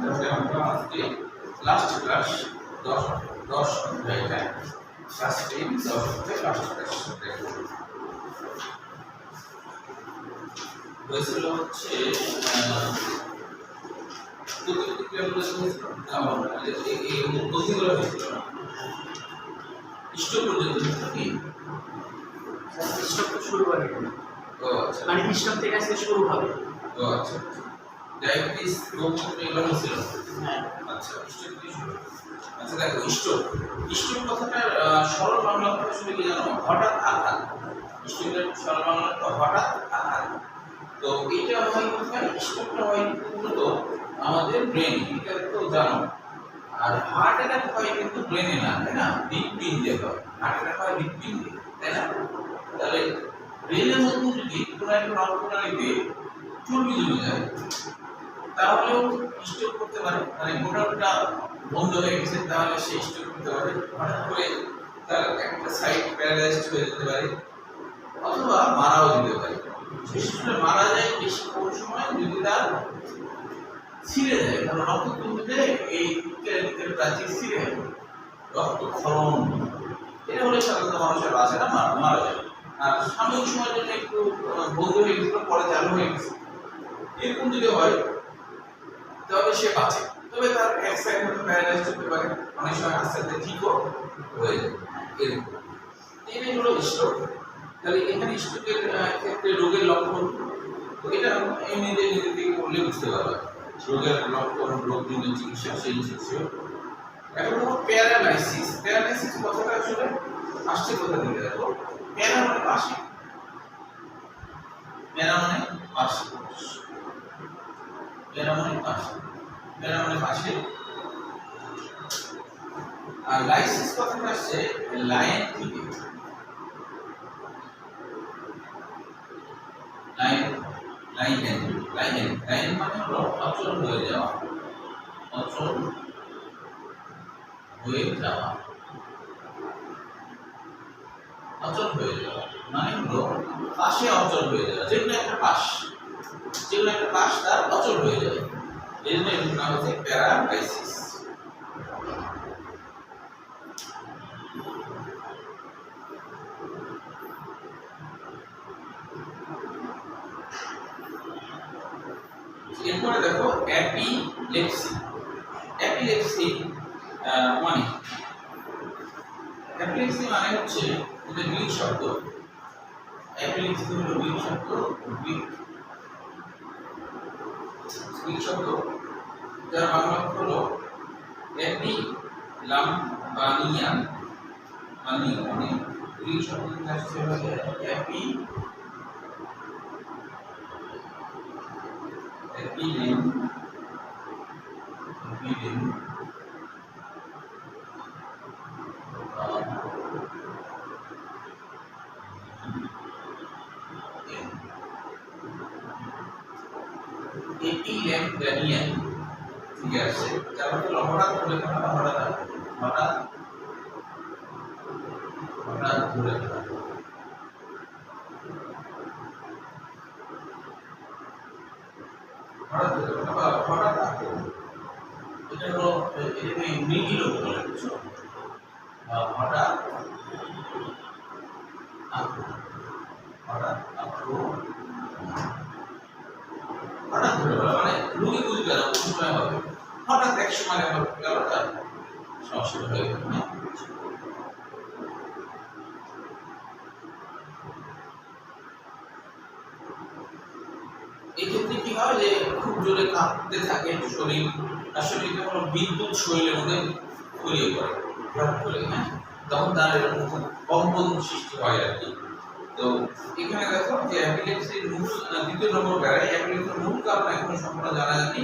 তাহলে আমরা আজকে লাস্ট ক্লাস 10 অধ্যায়টা ক্লাস 10 10 অধ্যায় লাস্ট ক্লাস হয়েছিল হচ্ছে প্রতিক্রিয়াগুলো হয়েছিল এই গতিগুলো হয়েছিল না ইষ্ট পর্যন্ত কি স্টক তো শুরু হবে ও আচ্ছা মানে স্টক থেকে আজকে শুরু হবে ও আচ্ছা ডায়াবেটিস রোগ এগুলো হয়েছিল হ্যাঁ আচ্ছা ইষ্ট কি শুরু আচ্ছা দেখো ইষ্ট কথাটার সরল বাংলা অর্থ আসলে কি জানো হঠাৎ আঘাত ইষ্টের সরল বাংলা অর্থ হঠাৎ আঘাত তো এটা হয় কোথায় ইষ্টটা হয় মূলত আমাদের ব্রেন এটা তো জানো আর হার্ট অ্যাটাক হয় কিন্তু ব্রেনে না তাই না হৃৎপিণ্ডে হয় হার্ট অ্যাটাক হয় হৃৎপিণ্ডে তাই না তাহলে ব্রেনের মধ্যে যদি কোনো একটা রক্তনালীতে চর্বি জমে যায় তাহলেও স্ট্রোক করতে পারে মানে মোটামুটা বন্ধ হয়ে গেছে তাহলে সে স্ট্রোক করতে পারে হঠাৎ করে তার একটা সাইড প্যারালাইজড হয়ে যেতে পারে অথবা মারাও যেতে পারে বিশেষ করে মারা যায় বেশি কোন সময় যদি তার ছিঁড়ে যায় কারণ রক্ত তুলতে এই প্রাচীর ছিঁড়ে রক্তক্ষরণ এটা হলে সাধারণত মানুষের বাঁচে না মারা যায় আর সাময়িক সময়ের জন্য একটু বন্ধ হয়ে গেছিল পরে চালু হয়ে গেছে এরকম যদি হয় তবে সে বাঁচে তবে তার এক সাইড হয়তো প্যারালাইজ হতে পারে অনেক সময় আস্তে আস্তে ঠিকও হয়ে যায় এরকম এই হলো স্ট্রোক তাহলে এখানে স্ট্রোকের ক্ষেত্রে রোগের লক্ষণ এটা এমনিতে নিজে থেকে বললে বুঝতে পারবে রোগের লক্ষণ রোগ নির্ণয় চিকিৎসা সেই চিকিৎসা এখন হলো প্যারালাইসিস কথাটা আসলে আসছে কোথা থেকে দেখো প্যারা মানে পাশে প্যারা মানে পাশে প্যারা মানে পাশে প্যারা মানে পাশে আর লাইসিস কথাটা আসছে লাইন থেকে লাইন মানে হলো অচল হয়ে যাওয়া অচল হয়ে যাওয়া মানে হলো পাশে অচল হয়ে যাওয়া যেগুলো একটা পাশ তার অচল হয়ে যায় এই জন্য এর নাম হচ্ছে প্যারালাইসিস এরপরে দেখো অ্যাপিলেপসি মানে হচ্ছে এটা গ্রিক শব্দ অ্যাপিলেপসি হলো গ্রিক শব্দ যার বাংলা অর্থ হলো অ্যাপিলাম্বানিয়ান মানে গ্রিক শব্দ আসছে এপিলেমডানিয়ান ঠিক আছে যার হলো হঠাৎ ধরে ফেলা হঠাৎ ধরে ফেলা হঠাৎ আক্রমণ এটা হলো এটাকে মৃগী রোগ বলে কিছু হঠাৎ আক্রমণ হঠাৎ ধরে ফেলা মানে রোগী বুঝবে না কোন সময় হবে হঠাৎ এক সময় গেল তার সমস্যা হয়ে গেল এই ক্ষেত্রে কি হয় যে খুব জোরে কাঁপতে থাকে শরীর আসলে এটা হলো বিদ্যুৎ শরীরের মধ্যে ছড়িয়ে পড়ে হঠাৎ করে হ্যাঁ তখন তার এরকম কম্পন সৃষ্টি হয় আর কি তো এখানে দেখো যে অ্যাপিলেপসির মূল দ্বিতীয় নম্বর প্যারা অ্যাপিলেপসির মূল কারণ এখনো সম্পূর্ণ জানা যায়নি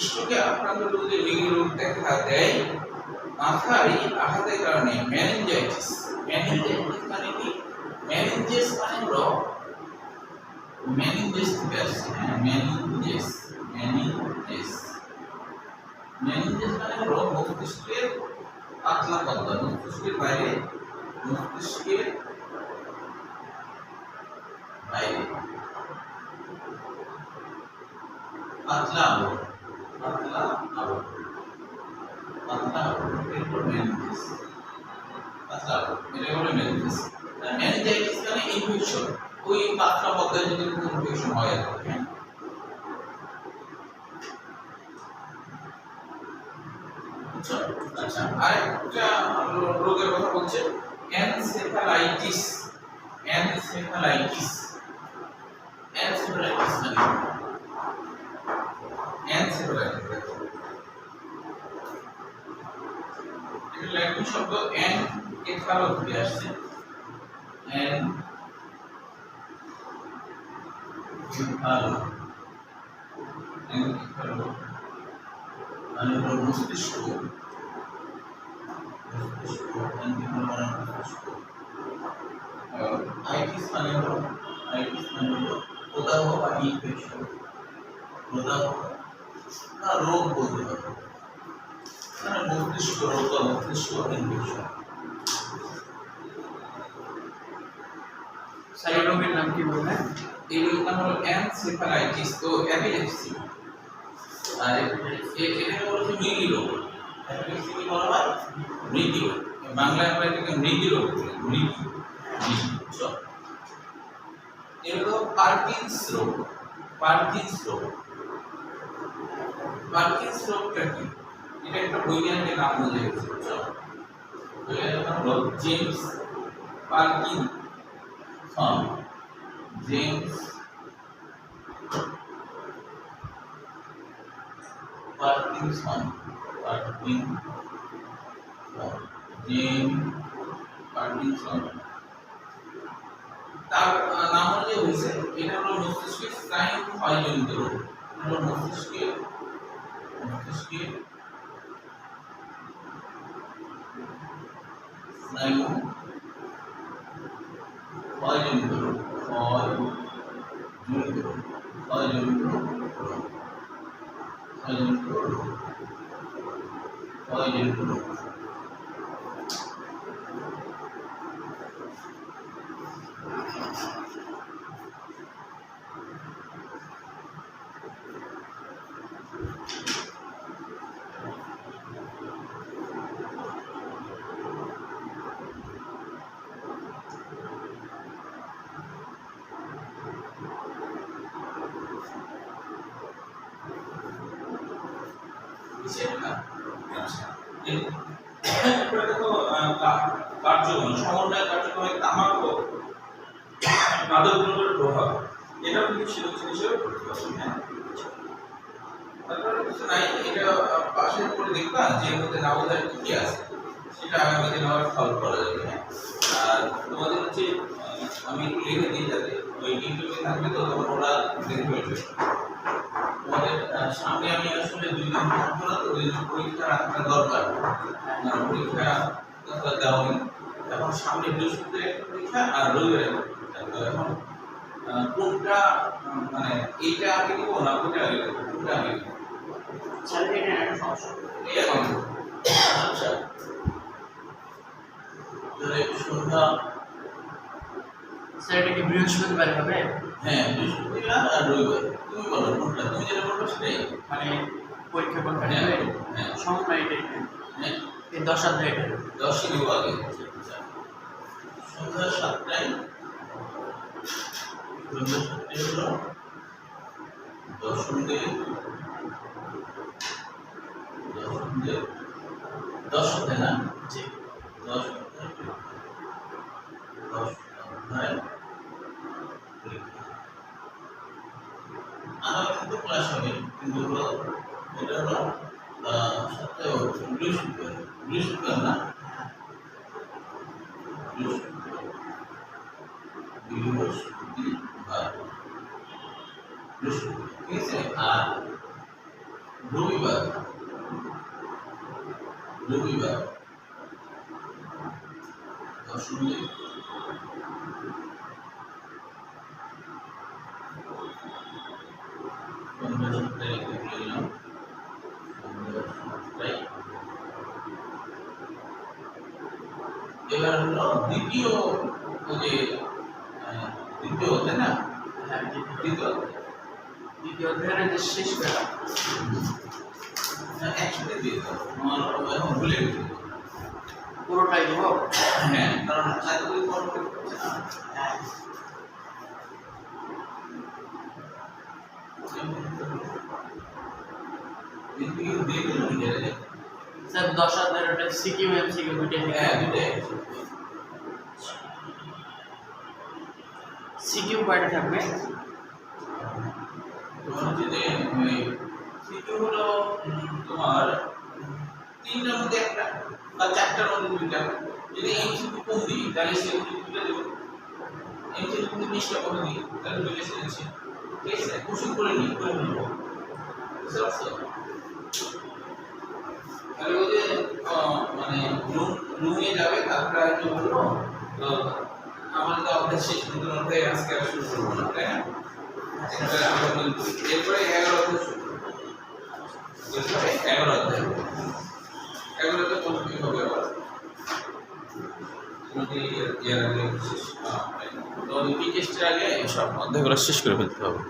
স্ট্রোকে আক্রান্ত রোগীদের মৃগী রোগ দেখা দেয় মাথায় আঘাতের কারণে মেনিনজাইটিস মানে কি মেনিনজাইটিস মানে হলো মেনিনজাইটিস থেকে আসছে হ্যাঁ মেনিনজাইটিস মানে হলো মস্তিষ্কের পাতলা মস্তিষ্কের বাইরে পাতলা আবরণ পাতলা আবরণ, পাতলা আবরণ এরপর মেনিনজাইটিস, পাতলা আবরণ এটা হলো মেনিনজাইটিস। মেনিনজাইটিস মানে ইনফেকশন, ওই পাতলা পর্দায় যদি কোনো ইনফেকশন হয় আর কি, হ্যাঁ। বুঝছো? আচ্ছা, আরেকটা রোগের কথা বলছে এনসেফালাইটিস। এনসেফালাইটিস, এনসেফালাইটিস মানে এনসেফালাইটিস এটা ল্যাটিন শব্দ এন কেফালো থেকে আসছে। এন কেফালো, এন কেফালো মানে হলো মস্তিষ্ক, মস্তিষ্ক এন কেফালো মানে মস্তিষ্ক। আইটিস মানে হলো, আইটিস মানে হলো প্রদাহ বা ইনফেকশন, প্রদাহ না রোগ বলতে পারো, মানে মস্তিষ্ক রোগ বা মস্তিষ্ক ইনফেকশন। স্যার রোগের নাম কি বললেন? এই রোগের নাম হলো এনসেফালাইটিস, তো এপিলেপসি। আর এটা হলো মৃগী রোগ। এপিলেপসি কি বলা হয়? মৃগী রোগ। বাংলায় আমরা এটাকে মৃগী রোগ বলি, মৃগী। বুঝছো? এটা হলো পার্কিন্স রোগ। পার্কিন্স রোগ, পার্কিন্স রোগটা কি? এটা একটা বৈজ্ঞানিক নাম হয়ে গেছে, বুঝছো? বৈজ্ঞানিক নাম হলো James Parkinson. James Parkinson, James Parkinson. তার নাম অনুযায়ী হয়েছে এটা হলো মস্তিষ্কের স্নায়ু ক্ষয়জনিত রোগ। এটা হলো মস্তিষ্কের স্নায়ু ক্ষয়জনিত রোগ, ক্ষয়জনিত রোগ, ক্ষয়জনিত রোগ, ক্ষয়জনিত রোগ, ক্ষয়জনিত রোগ। কার্যক্রম সমন্বয় কার্যক্রমে তামাক ও মাদক দ্রব্যের প্রভাব, এটাও কিন্তু সেরকম হিসেবে পড়তে পারবেন। হ্যাঁ, তারপরে কিছু নাই, এটা পাশের উপরে দেখবা যে এর মধ্যে নাওদার কি কি আছে সেটা আগামী দিনে আবার সলভ করা যাবে। হ্যাঁ, আর তোমাদের হচ্ছে আমি একটু লিখে দিই যাতে ওই ইন্টারভিউ থাকবে, তো তখন ওরা দেখে ফেলবে। তোমাদের সামনে আমি আসলে 2 দিন থাকবো না, তো 2 দিন পরীক্ষা রাখা দরকার। পরীক্ষা দেওয়া হয় এখন সামনে বৃহস্পতিবার একটা পরীক্ষা আর রবিবার একটা পরীক্ষা। তো এখন কোনটা মানে এইটা আগে দিব না ওইটা আগে দিব, কোনটা আগে দিব? স্যার এটা একটা সমস্যা। এই এখন আচ্ছা, তাহলে সন্ধ্যা, স্যার এটা কি বৃহস্পতিবার হবে? হ্যাঁ বৃহস্পতিবার আর রবিবার। তুমি বলো কোনটা, তুমি যেটা বলছো সেটাই। মানে পরীক্ষা কোনটা হ্যাঁ, নেবে? হ্যাঁ। সময় এটা হ্যাঁ, এই 10 অধ্যায় এটা 10 দিব আগে। সন্ধ্যা 7টায়, সন্ধ্যা 7টায় হলো দশমদের 10 অধ্যায় না? জি 10 অধ্যায়, 10 অধ্যায় পরীক্ষা। আরো কিন্তু ক্লাস হবে, কিন্তু হলো এটা হলো সপ্তাহে বৃহস্পতিবার, বৃহস্পতিবার না, বৃহস্পতিবার, বৃহস্পতিবার, ঠিক আছে। আর রবিবার, রবিবার দশমী, এবার হলো দ্বিতীয়, ওই যে দ্বিতীয় হতে না, হ্যাঁ জি দ্বিতীয় দ্বিতীয় অধ্যায়ের যে শেষ বেলা একসাথে দিয়ে দাও, আমার এখন ভুলে গেছি। পুরোটাই দেবো। হ্যাঁ, কারণ এতগুলি ফর্ম করছে না। দিয়ে দিল নিজেরা। স্যার 10 অধ্যায়ের ওটা সিকিউ এমসিকিউ দুইটাই হ্যাঁ, লিখে দুটাই। সিকিউ কয়টা থাকবে? তোমার হচ্ছে যে সিকিউ হলো তোমার তিনটার মধ্যে একটা বা চারটার মধ্যে দুইটা। যদি এমসিকিউ কম দিই তাহলে সেগুলো তুলে দেবো। এমসিকিউ যদি 20টা করে দিই তাহলে দুইটা সেরেছি। ঠিক আছে, কুশি করে নিই, করে নেবো। বুঝতে পারছো? তাহলে ওই যে মানে রুমে যাবে, তারপরে হয়তো বললো তো আমার তো অভ্যাস শেষ, নতুন অধ্যায় আজকে আর শুরু করবো না, তাই না? এরপরে 11 অধ্যায় শুরু করবো। এরপরে 11 অধ্যায় 11 অধ্যায় কমপ্লিট হবে আবার। যদি এর আগে শেষ তো টেস্টের আগে সব অধ্যায়গুলো শেষ করে ফেলতে হবে।